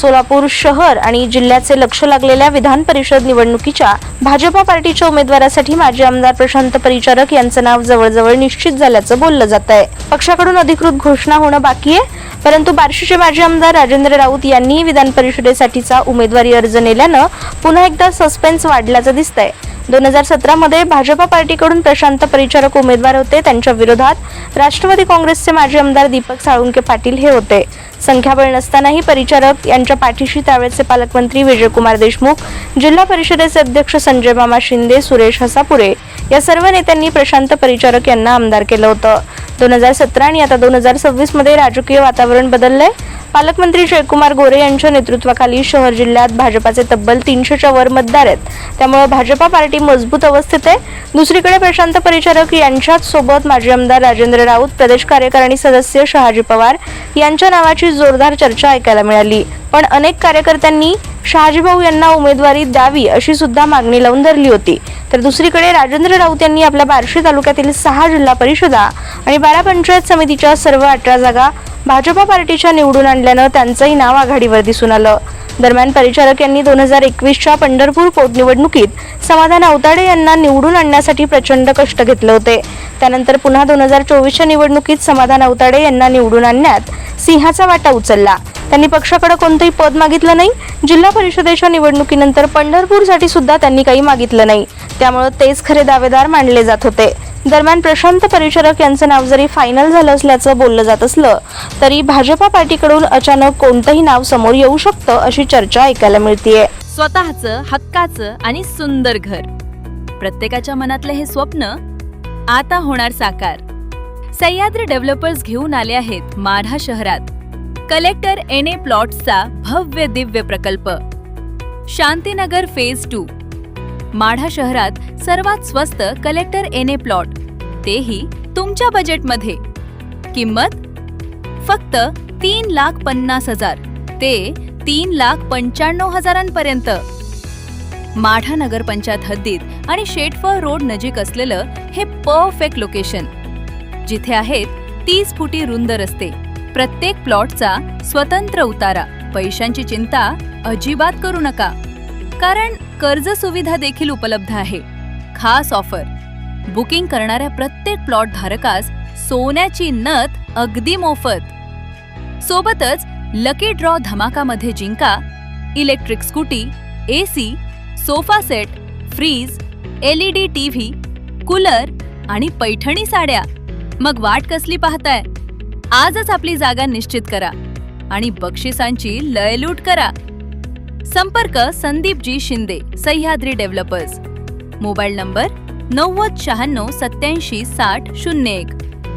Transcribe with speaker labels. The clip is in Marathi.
Speaker 1: सोलापूर शहर आणि जिल्ह्याचे लक्ष लागलेल्या विधान परिषद निवडणुकीच्या भाजपा पार्टीच्या उमेदवारासाठी माजी आमदार प्रशांत परिचारक यांचं नाव जवळजवळ निश्चित झाल्याचं बोललं जात आहे। पक्षाकडून अधिकृत घोषणा होणं बाकी आहे, परंतु बार्शीचे माजी आमदार राजेंद्र राऊत यांनी विधान परिषदेसाठीचा उमेदवारी अर्ज नेल्यानं पुन्हा एकदा सस्पेन्स वाढल्याचं दिसतंय। 2017 मध्ये भाजपा पार्टीकडून प्रशांत परिचारक उमेदवार होते। त्यांच्या विरोधात राष्ट्रवादी काँग्रेसचे माजी आमदार दीपक साळुंके पाटील हे होते। संख्याबळ नसतानाही परिचारक यांच्या पाठीशी त्यावेळेचे पालकमंत्री विजयकुमार देशमुख, जिल्हा परिषदेचे अध्यक्ष संजय मामा शिंदे, सुरेश हसापुरे या सर्व नेत्यांनी प्रशांत परिचारक यांना आमदार केलं होतं। 2017 आणि आता 2026 मध्ये राजकीय वातावरण बदललंय। पालकमंत्री जयकुमार गोरे यांच्या नेतृत्वाखाली शहर जिल्ह्यात भाजपाचे तब्बल 300च्या वर मतदार आहेत, त्यामुळे भाजपा पार्टी मजबूत अवस्थेत आहे। दुसरीकडे प्रशांत परिचारक यांच्याच सोबत माजी आमदार राजेंद्र राऊत, प्रदेश कार्यकारिणी सदस्य शहाजी पवार यांच्या नावाची जोरदार चर्चा ऐकायला मिळाली। पण अनेक कार्यकर्त्यांनी शहाजीभाऊ यांना उमेदवारी द्यावी अशी सुद्धा मागणी लावून धरली होती। तर दुसरीकडे राजेंद्र राऊत यांनी आपल्या बार्शी तालुक्यातील 6 जिल्हा परिषदा आणि 12 पंचायत समितीच्या सर्व 18 जागा भाजपा पार्टीच्या निवडून आणल्यानं त्यांचंही नाव आघाडीवर दिसून आलं। दरम्यान परिचारक यांनी 2021च्या पंढरपूर पोटनिवडणुकीत समाधान अवताडे यांना निवडून आणण्यासाठी प्रचंड कष्ट घेतले होते। त्यानंतर पुन्हा 2024च्या निवडणुकीत समाधान अवताडे यांना निवडून आणण्यात सिंहाचा वाटा उचलला। त्यांनी पक्षाकडे कोणतेही पद मागितलं नाही। जिल्हा परिषदेच्या निवडणुकीनंतर पंढरपूरसाठी सुद्धा त्यांनी काही मागितलं नाही, त्यामुळे तेच खरे दावेदार मानले जात होते। दरम्यान प्रशांत परिचारक यांचं नाव जरी फायनल झालं असल्याचं बोललं जात असलं तरी भाजपा पार्टीकडून अचानक कोणतंही नाव समोर येऊ शकतं अशी चर्चा ऐकायला मिळतेय।
Speaker 2: स्वतःचं हक्काचं आणि सुंदर घर, प्रत्येकाच्या मनातले हे स्वप्न आता होणार साकार। सह्याद्री डेव्हलपर्स घेऊन आले आहेत माढा शहरात कलेक्टर एनए प्लॉट्सचा भव्य दिव्य प्रकल्प। शांतीनगर फेज 2 माढा शहरात सर्वात स्वस्त कलेक्टर एनए प्लॉट, तेही तुमच्या बजेटमध्ये। किंमत फक्त 3,50,000 ते 3,95,000 पर्यंत। माढा नगर पंचायत हद्दीत आणि शेटफळ रोड नजीक असलेलं हे परफेक्ट लोकेशन, जिथे आहेत 30 फुटी रुंद रस्ते, प्रत्येक प्लॉटचा स्वतंत्र उतारा। पैशांची चिंता अजिबात करू नका, कारण कर्ज सुविधा देखील उपलब्ध आहे। खास ऑफर, बुकिंग करणाऱ्या प्रत्येक प्लॉट धारकास सोन्याची नथ अगदी मोफत। सोबतच लकी ड्रॉ धमाकामध्ये जिंका electric scooty, AC, sofa set, fridge, LED TV, cooler आणि पैठणी साड्या। मग वाट कसली पाहताय? आजच आपली जागा निश्चित करा आणि बक्षिसांची लयलूट करा। संपर्क Sandeepji Shinde, Sahyadri developers. Mobile number 90 96 87 60 01।